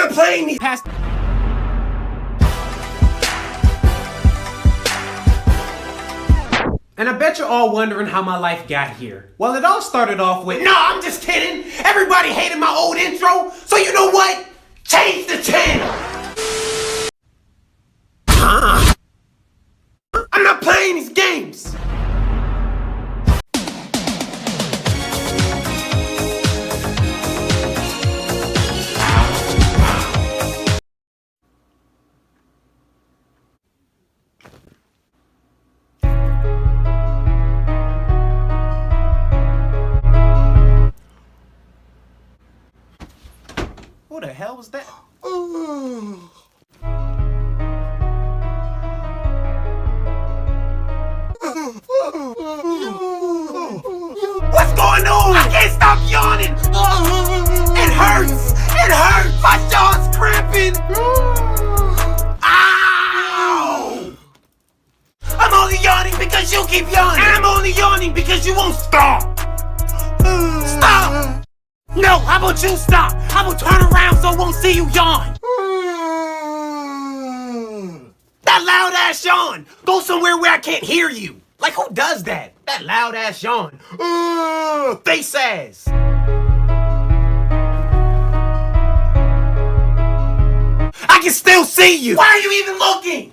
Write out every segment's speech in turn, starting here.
not playing these past. And I bet you're all wondering how my life got here. Well, it all started off with, no, I'm just kidding. Everybody hated my old intro, so you know what? Change the channel. I'm not playing these games. What the hell was that? What's going on? I can't stop yawning. It hurts. It hurts. My jaw's cramping. Ow! I'm only yawning because you keep yawning. And I'm only yawning because you won't stop. Stop! No, how about you stop? How about turn around so I won't see you yawn? That loud ass yawn! Go somewhere where I can't hear you. Like, who does that? That loud ass yawn. Face ass. I can still see you. Why are you even looking?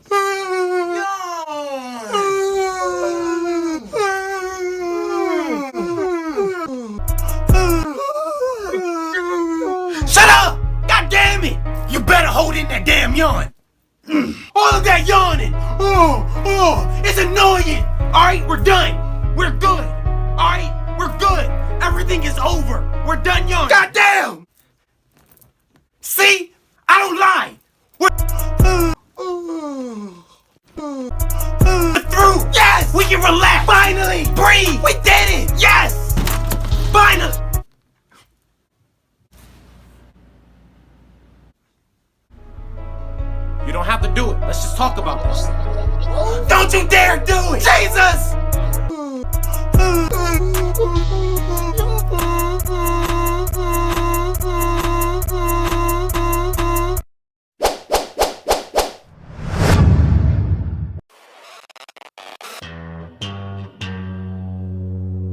Shut up! God damn it! You better hold in that damn yawn. All of that yawning. It's annoying. All right, we're done. We're good. All right, we're good. Everything is over. We're done yawning. God damn! See? I don't lie. We're through. Yes! We can relax. Finally! Breathe! We did it! Yes! Finally! You don't have to do it. Let's just talk about this. Don't you dare do it! Jesus!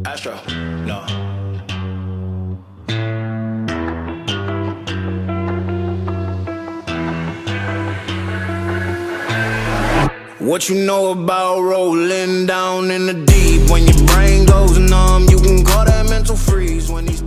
Astro, no. What you know about rolling down in the deep? When your brain goes numb, you can call that mental freeze. When these